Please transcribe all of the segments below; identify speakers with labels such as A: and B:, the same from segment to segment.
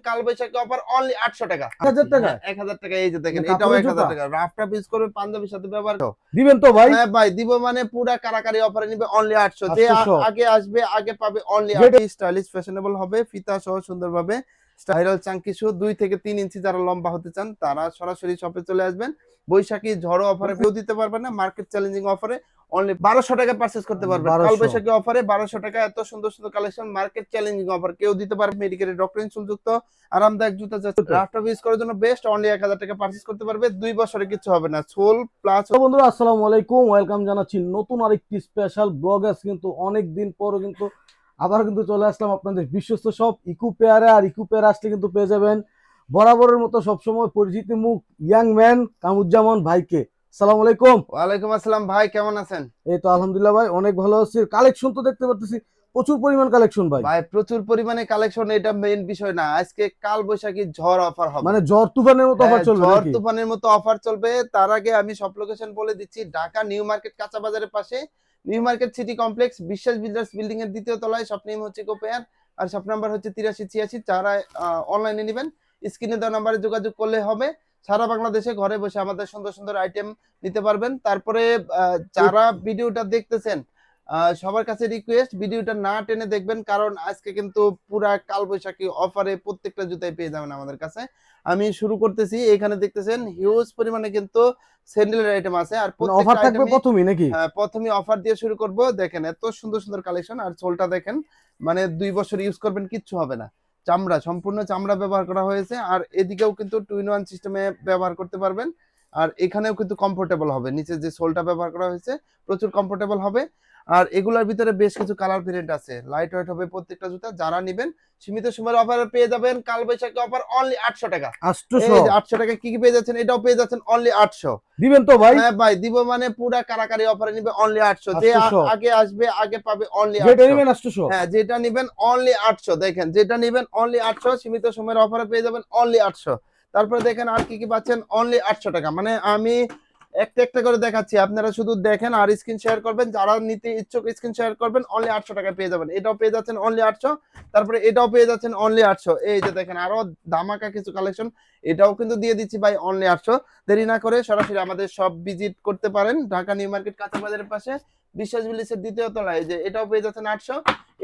A: কালবৈশাখী offer only 800 টাকা।
B: 1000 টাকা
A: 1000 টাকা। এই যে দেখেন এটাও 1000 টাকা। রাফটা পিস করে পাঞ্জাবির সাথে ব্যবহার করো।
B: দিবেন তো ভাই?
A: হ্যাঁ ভাই দিব, মানে পুরা কারাকারি অফারে নিবে অনলি 800। যে
B: 800
A: আগে আসবে আগে পাবে অনলি 800। স্টাইলিশ ফ্যাশনেবল হবে, ফিতা সহ সুন্দরভাবে স্টাইরাল চাঙ্কি শু 2 থেকে 3 ইঞ্চি যারা লম্বা হতে চান তারা সরাসরি শপে চলে আসবেন। বৈশাখী ঝড়ো অফারে কেউ দিতে পারবে না, মার্কেট চ্যালেঞ্জিং অফারে অনলি 1200 টাকা পারচেজ করতে পারবেন।
B: 1200
A: কালবৈশাখী অফারে 1200 টাকা এত সুন্দর সুন্দর কালেকশন, মার্কেট চ্যালেঞ্জিং অফার কেউ দিতে পারবে। মেডিকেলের ডক্টর ইনসুলযুক্ত আরামদায়ক জুতা যাচ্ছে রাফটা ইউজ করার জন্য বেস্ট, অনলি 1000 টাকা পারচেজ করতে পারবে। 2 বছরে কিছু হবে না, সোল প্লাস।
B: তো বন্ধুরা আসসালামু আলাইকুম, ওয়েলকাম জানাচ্ছি নতুন আরেকটি স্পেশাল ব্লগে। কিন্তু অনেক দিন পর কিন্তু আবার কিন্তু চলে আসলাম আপনাদের বিশ্বস্ত সব ইকু পেয়ারে। আর ইকু পেয়ারে আসলে কিন্তু পেয়ে যাবেন বরাবরের মতো সবসময় পরিচিত মুখ ইয়াং ম্যান কামুজ্জামান ভাইকে। আসসালামু আলাইকুম।
A: ওয়ালাইকুম আসসালাম ভাই, কেমন আছেন?
B: এই তো আলহামদুলিল্লাহ ভাই, অনেক ভালো আছি। কালেকশন তো দেখতে পাচ্ছি প্রচুর পরিমাণ কালেকশন ভাই।
A: ভাই প্রচুর পরিমাণে কালেকশন, এটা মেইন বিষয় না। আজকে কাল বৈশাখী ঝড় অফার হবে,
B: মানে ঝড় তুফানের মতো অফার চলবে
A: ঝড়
B: নাকি?
A: তুফানের মতো অফার চলবে। তার আগে আমি সব লোকেশন বলে দিচ্ছি। ঢাকা নিউ মার্কেট কাঁচা বাজারের পাশে নিউ মার্কেট সিটি কমপ্লেক্স বিশ্বাস বিল্ডার্স বিল্ডিং এর দ্বিতীয় তলায়। শপ নেম হচ্ছে কোপেয়ার, আর শপ নাম্বার হচ্ছে 8386। যারা অনলাইনে নেবেন স্ক্রিনে দেওয়া নাম্বারে যোগাযোগ করলে হবে। সারা বাংলাদেশে ঘরে বসে আমাদের সুন্দর সুন্দর আইটেম নিতে পারবেন। তারপরে যারা ভিডিওটা দেখতেছেন সবার কাছে রিকোয়েস্ট ভিডিওটা না টেনে দেখবেন, কারণ আজকে কিন্তু পুরা কালবৈশাখী অফারে প্রত্যেকটা জুতাই পেয়ে যাবেন আমাদের কাছে। আমি শুরু করতেছি। এখানে দেখতেছেন হিউজ পরিমাণে কিন্তু স্যান্ডেলের আইটেম আছে, আর
B: অফার
A: প্রত্যেকটা
B: থাকবে
A: আইটেমই
B: প্রথমেই নাকি?
A: প্রথমে অফার দিয়ে শুরু করব। দেখেন এত সুন্দর সুন্দর কালেকশন, আর সোলটা দেখেন, মানে 2 বছর ইউজ করবেন কিচ্ছু হবে না। চামড়া, সম্পূর্ণ চামড়া ব্যবহার করা হয়েছে। আর এদিকেও কিন্তু 2-in-1 সিস্টেমে ব্যবহার করতে পারবেন। আর এখানেও কিন্তু কমফোর্টেবল হবে, নিচে যে সোলটা ব্যবহার করা হয়েছে প্রচুর কমফোর্টেবল হবে। আর এগুলোর ভিতরে বেশ কিছু কালার ভেরিয়েন্ট আছে, লাইট ওয়েট হবে প্রত্যেকটা জুতা। যারা নেবেন সীমিত সময়ের অফারে পেয়ে যাবেন কালবৈশাখী অফার অনলি 800 টাকা।
B: 800
A: এই যে 800 টাকা কি কি পেয়ে যাচ্ছেন, এটাও পেয়ে যাচ্ছেন অনলি 800।
B: দিবেন তো ভাই?
A: হ্যাঁ ভাই দিব, মানে পুরা কারাকারি অফারে নিবে অনলি 800। যে
B: 800
A: আগে আসবে আগে পাবে অনলি
B: যেটা
A: 800।
B: নেবেন 800।
A: হ্যাঁ যেটা নেবেন অনলি 800। দেখেন যেটা নেবেন অনলি 800, সীমিত সময়ের অফারে পেয়ে যাবেন অনলি 800। তারপরে দেখেন আর কি কি পাচ্ছেন অনলি 800 টাকা। মানে আমি একটা একটা করে দেখাচ্ছি, আপনারা শুধু দেখেন আর স্ক্রিন শেয়ার করবেন। যারা নিতে ইচ্ছুক স্ক্রিন শেয়ার করবেন, অনলি 800 টাকা পেয়ে যাবেন। এটাও পেয়ে যাচ্ছেন অনলি 800। তারপরে এটাও পেয়ে যাচ্ছেন অনলি 800। এই যে দেখেন আরো ধামাকা কিছু কালেকশন, এটাও কিন্তু দিয়ে দিচ্ছি ভাই অনলি 800। দেরি না করে সরাসরি আমাদের সব ভিজিট করতে পারেন ঢাকা নিউ মার্কেট কাঁচা বাজারের পাশে বিশ্বাস বিল্ডিংসের দ্বিতীয় তলায়। এই যে এটাও পেয়ে যাচ্ছেন 800,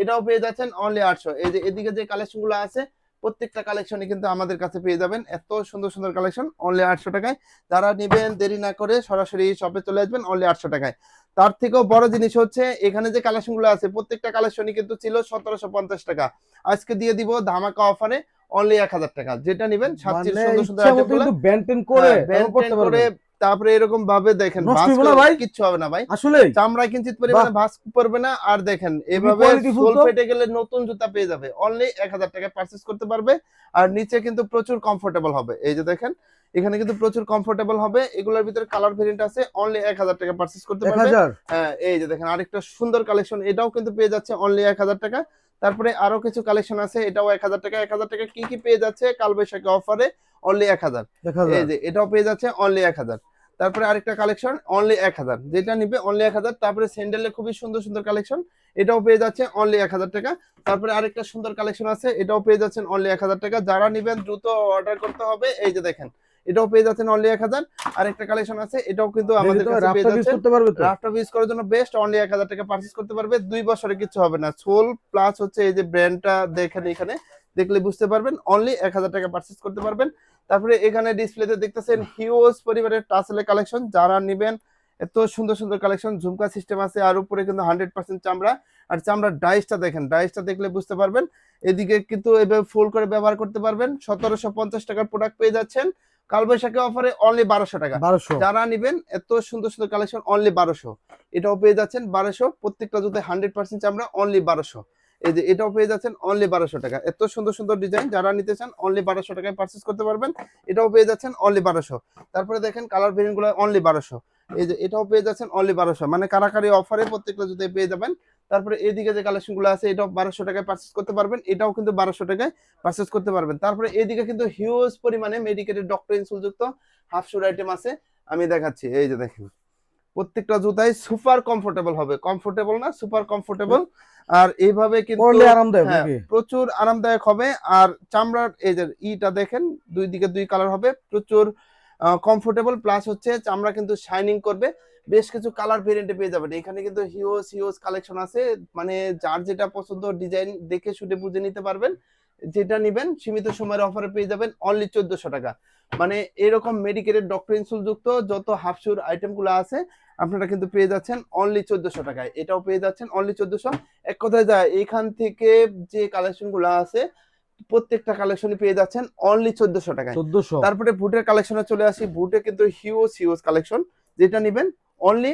A: এটাও পেয়ে যাচ্ছেন অনলি 800। এই যে এদিকে যে কালেকশন গুলো আছে প্রত্যেকটা কালেকশনই কিন্তু আমাদের কাছে পেয়ে যাবেন। এত সুন্দর সুন্দর কালেকশন অনলি 800 টাকায়। যারা নেবেন দেরি না করে সরাসরি শপে চলে আসবেন অনলি 800 টাকায়। তার থেকেও বড় জিনিস হচ্ছে এখানে যে কালেকশন গুলো আছে প্রত্যেকটা কালেকশনই কিন্তু ছিল 1750 টাকা। আজকে দিয়ে দিব ধামাকা অফারে অনলি 1000 টাকা। যেটা নেবেন সবচেয়ে
B: মানে
A: সুন্দর সুন্দর
B: ইচ্ছা
A: আইটেম
B: মতো
A: গুলো
B: কিন্তু বেন্টেন করে তারপর পড়তে
A: করে।
B: পারবেন।
A: তারপরে এরকম ভাবে দেখেন
B: নষ্ট
A: ভাঁজ
B: হইব না
A: করে
B: ভাই?
A: কিচ্ছু হবে না ভাই,
B: আসলেই
A: চামড়ায় কিঞ্চিত
B: বাহ,
A: পরিমাণে ভাঁজ পড়বে না। আর দেখেন
B: খুবই
A: এভাবে
B: কোয়ালিটিফুল
A: সোল
B: তো।
A: ফেটে গেলে নতুন জুতা পেয়ে যাবে অনলি 1000 টাকায় পারচেজ করতে পারবে। আর নিচে কিন্তু প্রচুর কমফোর্টেবল হবে। এই যে দেখেন এখানে কিন্তু প্রচুর কমফোর্টেবল হবে। এগুলোর ভিতরে কালার ভেরিয়েন্ট আছে, অনলি 1000 টাকা পারচেজ করতে পারবে।
B: 1000।
A: হ্যাঁ এই যে দেখেন আরেকটা সুন্দর কালেকশন, এটাও কিন্তু পেয়ে যাচ্ছে অনলি 1000 টাকা। তারপরে আরো কিছু কালেকশন আছে, এটাও 1000 টাকা। 1000 টাকা কি কি পেয়ে যাচ্ছে কালবৈশাখী অফারে অনলি 1000। এই
B: 1000
A: যে এটাও পেয়ে যাচ্ছে অনলি 1000। তারপরে আরেকটা কালেকশন অনলি 1000, যেটা নিবে অনলি 1000। তারপরে স্যান্ডেলে খুবই সুন্দর সুন্দর কালেকশন, এটাও পেয়ে যাচ্ছে অনলি 1000 টাকা। তারপরে আরেকটা সুন্দর কালেকশন আছে, এটাও পেয়ে যাচ্ছেন অনলি 1000 টাকা। যারা নিবেন দ্রুত অর্ডার করতে হবে। এই যে দেখেন এটাও পেয়ে যাচ্ছেন অনলি 1000। আরেকটা কালেকশন আছে, এটাও কিন্তু
B: দেখি
A: আমাদের
B: তো
A: কাছে পেয়ে
B: রাফটা ইউজ
A: যাচ্ছেন।
B: করতে পারবে তো?
A: রাফটা ইউজ করার জন্য বেস্ট, অনলি 1000 টাকা পারচেজ করতে পারবে। 2 বছরে কিছু হবে না। সোল প্লাস হচ্ছে এই যে ব্র্যান্ডটা দেখেন, এখানে দেখলে বুঝতে পারবেন অনলি 1000 টাকা পারচেজ করতে পারবেন। তারপরে এখানে ডিসপ্লেতে দেখতেছেন হিউজ পরিবারের টাসেলের কালেকশন। যারা নেবেন এত সুন্দর সুন্দর কালেকশন, ঝুমকা সিস্টেম আছে, আর উপরে কিন্তু 100% চামড়া। আর চামড়ার ডাইসটা দেখেন, ডাইসটা দেখলে বুঝতে পারবেন। এদিকে কিন্তু এভাবে ফোল্ড করে ব্যবহার করতে পারবেন। 1750 টাকার প্রোডাক্ট পেয়ে যাচ্ছেন কালবৈশাখী অফারে অনলি 1200 টাকা।
B: 1200।
A: যারা নেবেন এত সুন্দর সুন্দর কালেকশন অনলি 1200। এটাও পেয়ে যাচ্ছেন 1200, প্রত্যেকটা জুতে 100% চামড়া অনলি 1200। এই যে এটাও পেয়ে যাচ্ছেন অনলি 1200 টাকা। এত সুন্দর সুন্দর ডিজাইন, যারা নিতে চান অনলি 1200 টাকায় পারচেজ করতে পারবেন। এটাও পেয়ে যাচ্ছেন অনলি 1200। তারপরে দেখেন কালার ভেরিয়েন্ট গুলো অনলি 1200। এই যে এটাও পেয়ে যাচ্ছেন অনলি 1200, মানে কারাকারি অফারে প্রত্যেকটা জুতে পেয়ে যাবেন। তারপরে এদিকে যে কালেকশন গুলো আছে এটাও 1200 টাকায় পারচেজ করতে পারবেন। এটাও কিন্তু 1200 টাকায় পারচেজ করতে পারবেন। তারপরে এদিকে কিন্তু হিউজ পরিমাণে মেডিকেটের ডক্টর ইনসুল যুক্ত হাফ শুর আইটেম আছে, আমি দেখাচ্ছি। এই যে দেখেন প্রত্যেকটা জুতাই সুপার কমফোর্টেবল হবে, কমফোর্টেবল না সুপার কমফোর্টেবল। আর এইভাবে কিন্তু
B: পরলে আরামদায়ক
A: হ্যাঁ
B: নাকি?
A: প্রচুর আরামদায়ক হবে। আর চামড়ার এই যে ইটা দেখেন, দুই দিকে দুই কালার হবে, প্রচুর কমফোর্টেবল, প্লাস হচ্ছে চামড়া কিন্তু শাইনিং করবে। বেশ কিছু কালার ভেরিয়েন্টে পেয়ে যাবেন এখানে, কিন্তু হিউজ হিউজ কালেকশন আছে, মানে যার যেটা পছন্দ ডিজাইন দেখে শুনে বুঝে নিতে পারবেন। যেটা নিবেন সীমিত সময়ের অফারে পেয়ে যাবেন অনলি 1400 টাকা। মানে এরকম মেডিকেলের ডক্টর ইনসুল যুক্ত যত হাফশুর আইটেম গুলো আছে আপনারা কিন্তু পেয়ে যাচ্ছেন অনলি 1400 টাকায়, এটাও পেয়ে যাচ্ছেন অনলি 1400। এক কথায় যায় এখান থেকে যে কালেকশন গুলো আছে প্রত্যেকটা কালেকশনই পেয়ে যাচ্ছেন অনলি 1400 টাকায়।
B: 1400?
A: তারপরে বুটের কালেকশনে চলে আসি, বুটে কিন্তু হিউজ হিউজ কালেকশন, যেটা নিবেন অনলি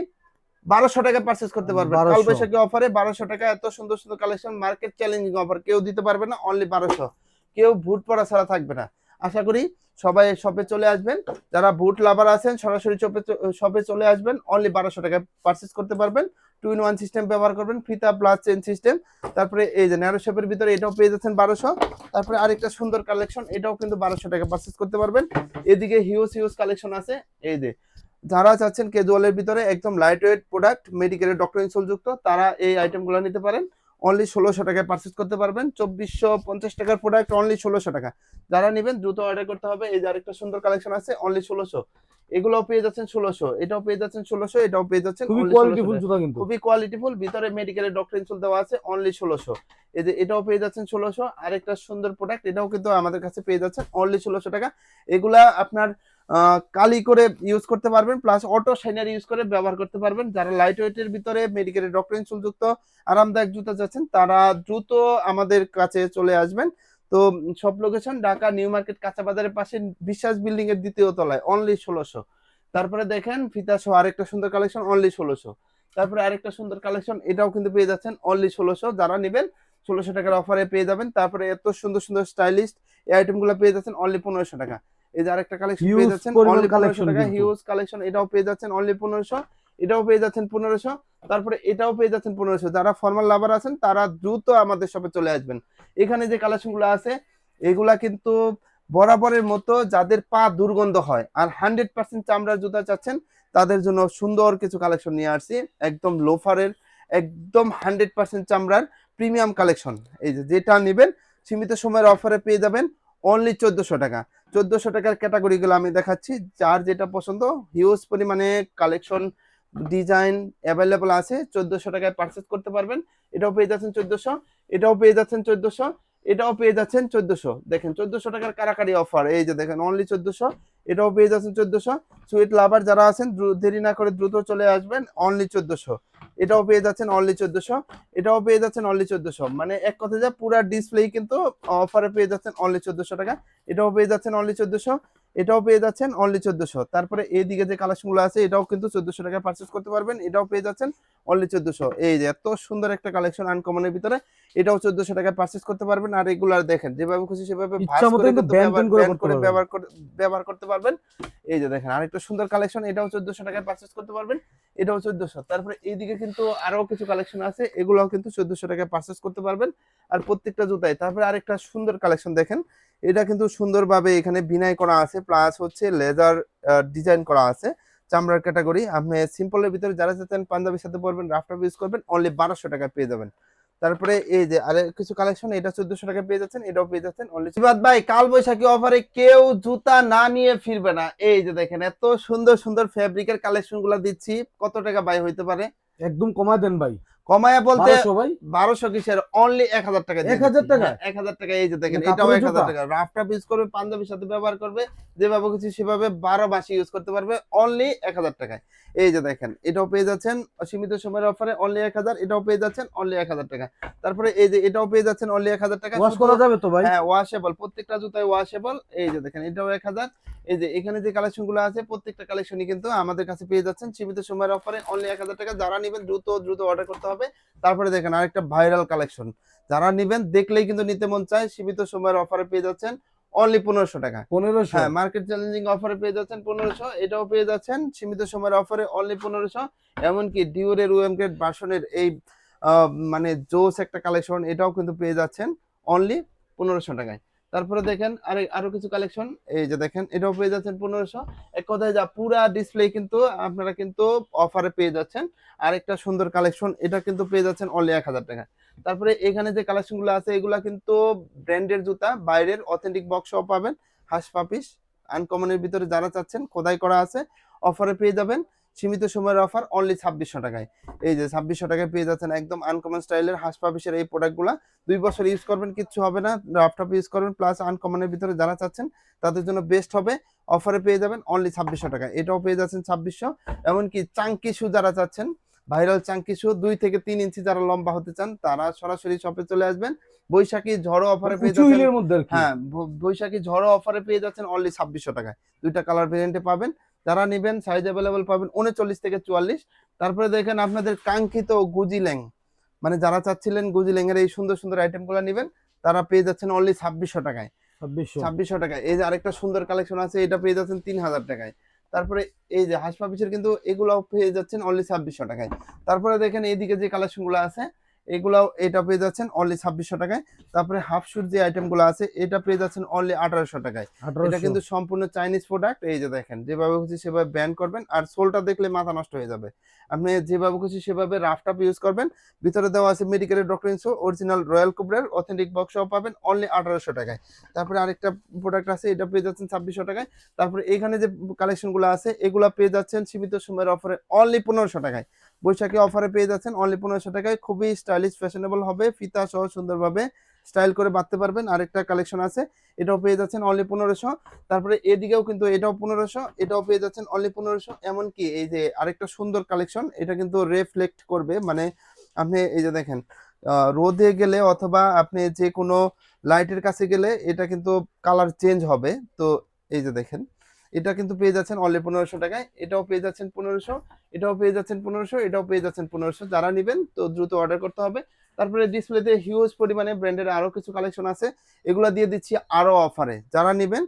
A: 1200 টাকা পারচেজ করতে পারবেন।
B: 1200?
A: কালবৈশাখী অফারে 1200 টাকা এত সুন্দর সুন্দর কালেকশন, মার্কেট চ্যালেঞ্জিং অফার, কেউ দিতে পারবে না, অনলি 1200। কেউ বুট পরা ছাড়া থাকবে না। আশা করি সবাই শপে চলে আসবেন, যারা বুট লাভার আছেন সরাসরি শপে চলে আসবেন, অনলি 1200 টাকা পারচেজ করতে পারবেন। 2 in 1 সিস্টেম ব্যবহার করবেন, ফিতা প্লাস চেন সিস্টেম। তারপরে এই যে ন্যারো শেপের ভিতরে এটাও পেয়ে যাচ্ছেন 1200। তারপরে আরেকটা সুন্দর কালেকশন, এটাও কিন্তু 1200 টাকা পারচেজ করতে পারবেন। এদিকে হিউজ হিউজ কালেকশন আছে, এই যে যারা চাচ্ছেন ক্যাজুয়ালের ভিতরে একদম লাইট ওয়েট প্রোডাক্ট মেডিকেলের ডক্টর ইনসোল যুক্ত, তারা এই আইটেমগুলো নিতে পারেন, অনলি 1600 টাকায় পারচেজ করতে পারবেন। 2450 টাকার প্রোডাক্ট অনলি 1600 টাকা। যারা নেবেন দ্রুত অর্ডার করতে হবে। এই যে আরেকটা সুন্দর কালেকশন আছে অনলি 1600, এগুলোও পেয়ে যাচ্ছেন 1600, এটাও পেয়ে যাচ্ছেন 1600, এটাও পেয়ে যাচ্ছেন
B: খুবই
A: অনলি 1600
B: কোয়ালিটিফুল
A: টাকা।
B: জুতা কিন্তু।
A: খুবই কোয়ালিটিফুল, ভিতরে মেডিকেলের ডক্টর ইনসোল দেওয়া আছে অনলি 1600। এই যে এটাও পেয়ে যাচ্ছেন 1600। আরেকটা সুন্দর প্রোডাক্ট, এটাও কিন্তু আমাদের কাছে পেয়ে যাচ্ছেন অনলি 1600 টাকা। এগুলা আপনার কালি করে ইউজ করতে পারবেন, প্লাস অটো শাইনার ইউজ করে ব্যবহার করতে পারবেন। যারা লাইট ওয়েটের ভিতরে মেডিকেলের ডক্টর ইনসোল যুক্ত আরামদায়ক জুতা যাচ্ছেন তারা দ্রুত আমাদের কাছে চলে আসবেন। তো সব লোকেশন ঢাকা নিউ মার্কেট কাঁচা বাজারের পাশে বিশ্বাস বিল্ডিং এর দ্বিতীয় তলায়, অনলি 1600। তারপরে দেখেন ফিতা সহ আরেকটা সুন্দর কালেকশন অনলি 1600। তারপরে আরেকটা সুন্দর কালেকশন, এটাও কিন্তু পেয়ে যাচ্ছেন অনলি 1600। যারা নেবেন 1600 টাকার অফারে পেয়ে যাবেন। তারপরে এত সুন্দর সুন্দর স্টাইলিস্ট এই আইটেমগুলো পেয়ে যাচ্ছেন অনলি 1500 টাকা। এই যে আরেকটা কালেকশন পেয়ে
B: হিউজ
A: যাচ্ছেন
B: পরিমাণ
A: অনলি 1500
B: কালেকশন
A: টাকা,
B: কিন্তু।
A: হিউজ কালেকশন, এটাও পেয়ে যাচ্ছেন অনলি 1500, এটাও পেয়ে যাচ্ছেন 1500। তারপরে এটাও পেয়ে যাচ্ছেন 1500। যারা ফর্মাল লাভার আছেন তারা দ্রুত আমাদের শপে চলে আসবেন। এখানে যে কালেকশনগুলো আছে এগুলা কিন্তু বরাবরের মতো, যাদের পা দুর্গন্ধ হয় আর 100% চামড়ার জুতা চাচ্ছেন তাদের জন্য সুন্দর কিছু কালেকশন নিয়ে আসছি, একদম লোফারের, একদম 100% চামড়ার প্রিমিয়াম কালেকশন। এই যে যেটা নেবেন সীমিত সময়ের অফারে পেয়ে যাবেন অনলি 1400 টাকা। 1400 টাকার ক্যাটাগরিগুলো আমি দেখাচ্ছি, যার যেটা পছন্দ, হিউজ পরিমাণে কালেকশন ডিজাইন অ্যাভেলেবল আছে, 1400 টাকায় পারচেজ করতে পারবেন। এটাও পেয়ে যাচ্ছেন 1400, এটাও পেয়ে যাচ্ছেন 1400, এটাও পেয়ে যাচ্ছেন 1400। দেখেন 1400 টাকার কারাকারি অফার, এই যে দেখেন অনলি 1400, এটাও পেয়ে যাচ্ছেন 1400। সুইট লাভার যারা আছেন দেরি না করে দ্রুত চলে আসবেন, অনলি 1400। এটাও পেয়ে যাচ্ছেন অনলি 1400, এটাও পেয়ে যাচ্ছেন অনলি 1400। মানে এক কথা যা পুরা ডিসপ্লে কিন্তু অফারে পেয়ে যাচ্ছেন অনলি 1400 টাকা। এটাও পেয়ে যাচ্ছেন অনলি 1400, এটাও পেয়ে যাচ্ছেন অনলি 1400। তারপরে এইদিকে যে কালেকশনগুলো আছে এটাও কিন্তু 1400 টাকায় পারচেজ করতে পারবেন, এটাও পেয়ে যাচ্ছেন অনলি 1400। এই যে এত সুন্দর একটা কালেকশন আনকমনের ভিতরে, এটাও 1400 টাকায় পারচেজ করতে পারবেন। আর এগুলার দেখেন যেভাবে খুশি সেভাবে ভাঁজ
B: ইচ্ছা মতো
A: করে
B: কিন্তু
A: কিন্তু
B: ব্যান্ড করে
A: ব্যান্ড
B: করতে
A: করে
B: পারবেন।
A: ব্যবহার করতে পারবেন। এই যে দেখেন আরেকটা সুন্দর কালেকশন, এটাও 1400 টাকায় পারচেজ করতে পারবেন, এটাও 1400। তারপরে এইদিকে কিন্তু আরো কিছু কালেকশন আছে, এগুলোও কিন্তু 1400 টাকায় পারচেজ করতে পারবেন। আর প্রত্যেকটা জুতাই। তারপরে আরেকটা সুন্দর কালেকশন দেখেন, এটা কিন্তু সুন্দরভাবে এখানে বিনাই করা আছে, প্লাস হচ্ছে লেদার ডিজাইন করা আছে, চামড়ার ক্যাটাগরি। আপনি সিম্পলের ভিতরে যারা চাচ্ছেন পাঞ্জাবির সাথে পরবেন, রাফটার ইউজ করবেন, অনলি 1200 টাকা পেয়ে যাবেন। তারপরে এই যে আরে কিছু কালেকশন, এটা 1400 টাকা পেয়ে যাচ্ছেন, এটাও পেয়ে যাচ্ছেন অনলি। সিবাত ভাই কাল বৈশাখী অফারে কেউ জুতা না নিয়ে ফিরবে না। এই যে দেখেন এত সুন্দর সুন্দর ফেব্রিকের কালেকশন গুলা দিচ্ছি, কত টাকা বাই হইতে পারে?
B: একদম কমায় দেন ভাই।
A: কমায়া বলতে
B: 1200 ভাই?
A: 1200 কিসের, অনলি 1000 টাকা দিয়ে
B: 1000
A: দিচ্ছি।
B: টাকা?
A: হ্যাঁ 1000 টাকা। এই যে দেখেন
B: এটা
A: এটাও
B: কাপড়ের
A: 1000
B: জুতা?
A: টাকা, রাফটা ইউজ করবে, পাঞ্জাবির সাথে ব্যবহার করবে, যেভাবে কিছু সেভাবে 12 মাসে ইউজ করতে পারবে, অনলি 1000 টাকায়। এই যে দেখেন এটাও পেয়ে যাচ্ছেন সীমিত সময়ের অফারে অনলি 1000, এটাও পেয়ে যাচ্ছেন অনলি 1000 টাকা। তারপরে এই যে এটাও পেয়ে যাচ্ছেন অনলি 1000 টাকা।
B: ওয়াশ
A: শুধু
B: করা যাবে তো ভাই?
A: হ্যাঁ ওয়াশেবল, প্রত্যেকটা জুতাই ওয়াশেবল। এই যে দেখেন এটাও 1000। এই যে এখানে যে কালেকশন গুলো আছে প্রত্যেকটা কালেকশনই কিন্তু আমাদের কাছে পেয়ে যাচ্ছেন সীমিত সময়ের অফারে অনলি 1000 টাকা। যারা নেবেন দ্রুত দ্রুত অর্ডার করতে হবে। তারপরে দেখেন আরেকটা ভাইরাল কালেকশন, যারা নেবেন দেখলেই কিন্তু নিতে মন চায়, সীমিত সময়ের অফারে পেয়ে যাচ্ছেন অনলি 1500 টাকা।
B: 1500?
A: হ্যাঁ মার্কেট চ্যালেঞ্জিং অফারে পেয়ে যাচ্ছেন 1500, এটাও পেয়ে যাচ্ছেন সীমিত সময়ের অফারে অনলি 1500। এমনকি ডিওরের ওএম গ্রেড ভার্সনের এই মানে জোস একটা কালেকশন, এটাও কিন্তু পেয়ে যাচ্ছেন অনলি 1500 টাকায়। তারপরে দেখেন আরো কিছু কালেকশন, এই যে দেখেন এটাও পেয়ে যাচ্ছেন 1500। এক কথায় যা পুরা ডিসপ্লে কিন্তু আপনারা কিন্তু অফারে পেয়ে যাচ্ছেন। আরেকটা সুন্দর কালেকশন, এটা কিন্তু পেয়ে যাচ্ছেন অনলি 1000 টাকা। তারপরে এখানে যে কালেকশন গুলো আছে এগুলা কিন্তু ব্র্যান্ডের জুতা, বাইরের অথেন্টিক বক্সও পাবেন। হাস পাপিস আনকমনের ভিতরে যারা চাচ্ছেন খোদাই করা আছে, অফারে পেয়ে যাবেন। সীমিত সময়ের অফার অনলি 2600 টাকায়। এই যে 2600 টাকায় পেয়ে যাচ্ছেন একদম আনকমন স্টাইলের হাস পাপিসের এই প্রোডাক্টগুলা। 2 বছর ইউজ করবেন, কিচ্ছু হবে না। রাফটপ ইউজ করবেন, প্লাস আনকমনের ভিতরে যারা চাচ্ছেন তাদের জন্য বেস্ট হবে। অফারে পেয়ে যাবেন অনলি 2600 টাকা, এটাও পেয়ে যাচ্ছেন 2600। এমনকি চাঙ্কি শু যারা চাচ্ছেন, ভাইরাল চাঙ্কি শু 2 থেকে 3 ইঞ্চি যারা লম্বা হতে চান তারা সরাসরি শপে চলে আসবেন। বৈশাখী ঝড়ো অফারে পেয়ে
B: উঁচু
A: যাচ্ছেন।
B: হিলের মধ্যে আর কি।
A: হ্যাঁ, বৈশাখী ঝড়ো অফারে পেয়ে যাচ্ছেন অনলি 2600 টাকায়। 2টা কালার ভেরিয়েন্টে পাবেন। যারা নেবেন সাইজ অ্যাভেলেবল পাবেন 39 থেকে 44। তারপরে দেখেন আপনাদের কাঙ্ক্ষিত গুজি ল্যাং, মানে যারা চাচ্ছিলেন গুজি ল্যাংয়ের এই সুন্দর সুন্দর আইটেমগুলো নেবেন তারা পেয়ে যাচ্ছেন অনলি 2600 টাকায়।
B: 2600।
A: 2600 টাকায়। এই যে আরেকটা সুন্দর কালেকশন আছে, এটা পেয়ে যাচ্ছেন 3000 টাকায়। তারপরে এই যে হাঁস পাপিসের কিন্তু এগুলাও পেয়ে যাচ্ছেন অনলি 2600 টাকায়। তারপরে দেখেন এইদিকে যে কালেকশনগুলো আছে এগুলাও, এটা পেয়ে যাচ্ছেন অনলি 2600 টাকায়। তারপরে হাফ শুট যে আইটেমগুলো আছে এটা পেয়ে যাচ্ছেন অনলি 1800 টাকায়। এটা
B: 1800।
A: কিন্তু সম্পূর্ণ চাইনিজ প্রোডাক্ট। এই যে দেখেন যেভাবে খুশি সেভাবে ব্যান করবেন, আর সোলটা দেখলে মাথা নষ্ট হয়ে যাবে। আপনি যেভাবে খুশি সেভাবে রাফটাপ ইউজ করবেন। ভিতরে দেওয়া আছে মেডিকেলের ডক্টর ইনসো অরিজিনাল রয়্যাল কোবরার অথেন্টিক বক্সও পাবেন অনলি 1800 টাকায়। তারপরে আরেকটা প্রোডাক্ট আছে, এটা পেয়ে যাচ্ছেন 2600 টাকায়। তারপরে এখানে যে কালেকশনগুলো আছে এগুলা পেয়ে যাচ্ছেন সীমিত সময়ের অফারে অনলি 1500 টাকায়। বৈশাখী অফারে পেয়ে যাচ্ছেন অনলি 1500 টাকায়। খুবই স্টাইলিশ ফ্যাশনেবল হবে, ফিতা সহ সুন্দরভাবে স্টাইল করে বাঁধতে পারবেন। আরেকটা কালেকশন আছে, এটাও পেয়ে যাচ্ছেন অনলি 1500। তারপরে এদিকেও কিন্তু এটাও 1500, এটাও পেয়ে যাচ্ছেন অনলি 1500। এমনকি এই যে আরেকটা সুন্দর কালেকশন, এটা কিন্তু রিফ্লেক্ট করবে, মানে আপনি এই যে দেখেন রোদে গেলে অথবা আপনি যে কোনো লাইটের কাছে গেলে এটা কিন্তু কালার চেঞ্জ হবে। তো এই যে দেখেন এটা কিন্তু পেয়ে যাচ্ছেন অনলি 1500 টাকায়। এটাও পেয়ে যাচ্ছেন 1500, এটাও পেয়ে যাচ্ছেন 1500, এটাও পেয়ে যাচ্ছেন 1500। যারা নেবেন তো দ্রুত অর্ডার করতে হবে। তারপরে ডিসপ্লেতে হিউজ পরিমাণে ব্র্যান্ডের আরো কিছু কালেকশন আছে, এগুলা দিয়ে দিচ্ছি আরো অফারে। যারা নেবেন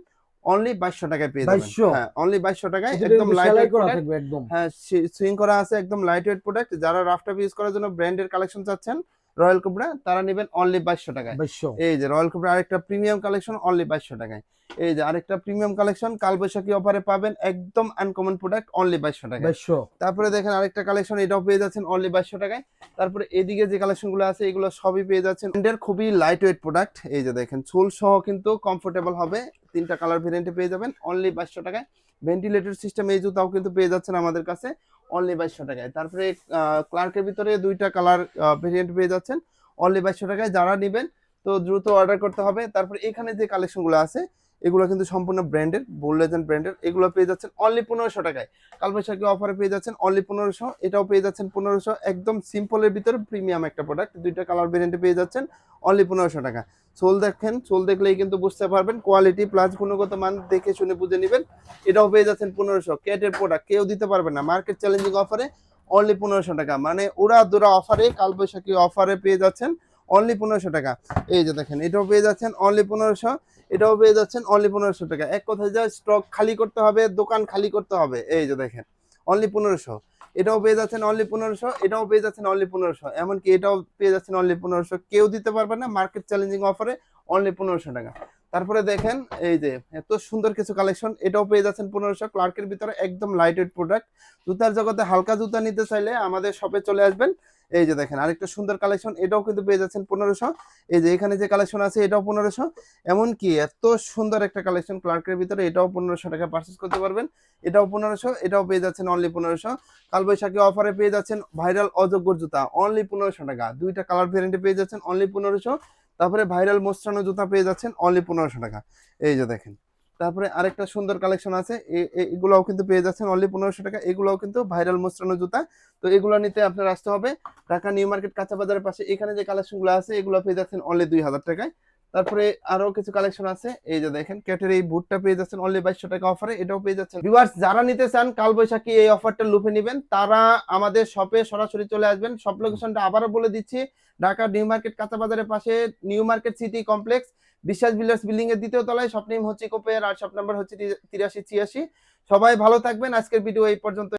A: অনলি 2200 টাকায় পেয়ে যাবেন।
B: 2200।
A: হ্যাঁ, অনলি 2200 টাকায়
B: এটা
A: একদম
B: কিন্তু
A: লাইট
B: সেলাই
A: ওয়েট
B: করা
A: প্রোডাক্ট।
B: থাকবে একদম।
A: হ্যাঁ, সুইং করা আছে, একদম লাইট ওয়েট প্রোডাক্ট। যারা রাফটাপ ইউজ করার জন্য ব্র্যান্ডের কালেকশন চাচ্ছেন রয়্যাল কোবরা, তারা নেবেন অনলি 2200 টাকায়।
B: 2200।
A: এই যে রয়্যাল কোবরা আরেকটা প্রিমিয়াম কালেকশন অনলি 2200 টাকায়। এই যে আরেকটা প্রিমিয়াম কালেকশন কালবৈশাখী অফারে পাবেন, একদম আনকমন প্রোডাক্ট অনলি 2200 টাকায়।
B: 2200।
A: তারপরে দেখেন আরেকটা কালেকশন, এটাও পেয়ে যাচ্ছেন অনলি 2200 টাকায়। তারপরে এদিকে যে কালেকশনগুলো আছে এগুলো সবই পেয়ে যাচ্ছেন ব্র্যান্ডের খুবই লাইট ওয়েট প্রোডাক্ট। এই যে দেখেন চুল সহ কিন্তু কমফোর্টেবল হবে। 3টা কালার ভেরিয়েন্টে পেয়ে যাবেন অনলি 2200 টাকায়। ভেন্টিলেটর সিস্টেম এই জুতাও কিন্তু পেয়ে যাচ্ছেন আমাদের কাছে অনলি 2200 টাকায়। তারপরে ক্লার্কের ভিতরে 2টা কালার ভেরিয়েন্ট পেয়ে যাচ্ছেন অনলি 2200 টাকায়। যারা নেবেন তো দ্রুত অর্ডার করতে হবে। তারপরে এখানে যে কালেকশনগুলো আছে এগুলো কিন্তু সম্পূর্ণ ব্র্যান্ডের, বোল্ড লেজেন্ড ব্র্যান্ডের। এগুলো পেয়ে যাচ্ছেন অনলি 1500 টাকায়। কালবৈশাখী অফারে পেয়ে যাচ্ছেন অনলি 1500, এটাও পেয়ে যাচ্ছেন 1500। একদম সিম্পলের ভিতরে প্রিমিয়াম একটা প্রোডাক্ট, 2টা কালার ভেরিয়েন্টে পেয়ে যাচ্ছেন অনলি 1500 টাকা। সোল দেখেন, সোল দেখলেই কিন্তু বুঝতে পারবেন কোয়ালিটি প্লাস গুণগত মান দেখে শুনে বুঝে নেবেন। এটাও পেয়ে যাচ্ছেন 1500। ক্যাটের প্রোডাক্ট কেউ দিতে পারবে না মার্কেট চ্যালেঞ্জিং অফারে অনলি 1500 টাকা, মানে উড়া দুরা অফারে কালবৈশাখী অফারে পেয়ে যাচ্ছেন অনলি 1500 টাকা। এই যে দেখেন এটাও পেয়ে যাচ্ছেন অনলি 1500, এটাও পেয়ে যাচ্ছেন অনলি 1500 টাকা। এক কথায় যা স্টক খালি করতে হবে, দোকান খালি করতে হবে। এই যে দেখেন অনলি 1500, এটাও পেয়ে যাচ্ছেন অনলি 1500, এটাও পেয়ে যাচ্ছেন অনলি 1500। এমনকি এটাও পেয়ে যাচ্ছেন অনলি 1500, কেউ দিতে পারবে না মার্কেট চ্যালেঞ্জিং অফারে অনলি 1500 টাকা। তারপরে দেখেন এই যে এত সুন্দর কিছু কালেকশন, এটাও পেয়ে যাচ্ছেন 1500। ক্লার্কের ভিতরে একদম লাইট ওয়েট প্রোডাক্ট। জুতার জগতে হালকা জুতা নিতে চাইলে আমাদের শপে চলে আসবেন। এই যে দেখেন আরেকটা সুন্দর কালেকশন, এটাও কিন্তু পেয়ে যাচ্ছেন 1500। এই যে এখানে যে কালেকশন আছে এটাও 1500। এমনকি এত সুন্দর একটা কালেকশন ক্লার্কের ভিতরে, এটাও 1500 টাকা পারচেস করতে পারবেন। এটাও 1500, এটাও পেয়ে যাচ্ছেন অনলি 1500। কালবৈশাখী অফারে পেয়ে যাচ্ছেন ভাইরাল অজগর জুতা অনলি 1500 টাকা। 2টা কালার ভেরিয়েন্টে পেয়ে যাচ্ছেন অনলি 1500। তারপরে ভাইরাল মোস্টানো জুতা পেয়ে যাচ্ছেন অনলি 1500 টাকা। এই যে দেখেন তারপরে আরেকটা সুন্দর কালেকশন আছে, এগুলাও কিন্তু পেয়ে যাচ্ছেন অনলি 1500 টাকা। এগুলাও কিন্তু ভাইরাল মোস্টানো জুতা। তো এগুলো নিতে আপনার আসতে হবে ঢাকা নিউ মার্কেট কাঁচা বাজারের পাশে। এখানে যে কালেকশনগুলো আছে এগুলো পেয়ে যাচ্ছেন অনলি 2000 টাকায়। তারপরে আরো কিছু কালেকশন আছে, এই যে দেখেন ক্যাটের এই বুটটা পেয়ে যাচ্ছেন অনলি 2200 টাকা অফারে, এটাও পেয়ে যাচ্ছেন। ভিউয়ার্স যারা নিতে চান কালবৈশাখী এই অফারটা লুফে নেবেন তারা আমাদের শপে সরাসরি চলে আসবেন। শপ লোকেশনটা আবারও বলে দিচ্ছি, ঢাকা নিউ মার্কেট কাঁচা বাজারের পাশে নিউ মার্কেট সিটি কমপ্লেক্স বিশ্বাস বিল্ডার্স বিল্ডিং এর 2য় তলায়। শপ নেম হচ্ছে ইকোপেয়ার আর শপ নাম্বার হচ্ছে 8386। সবাই ভালো থাকবেন। আজকের ভিডিও এই পর্যন্ত।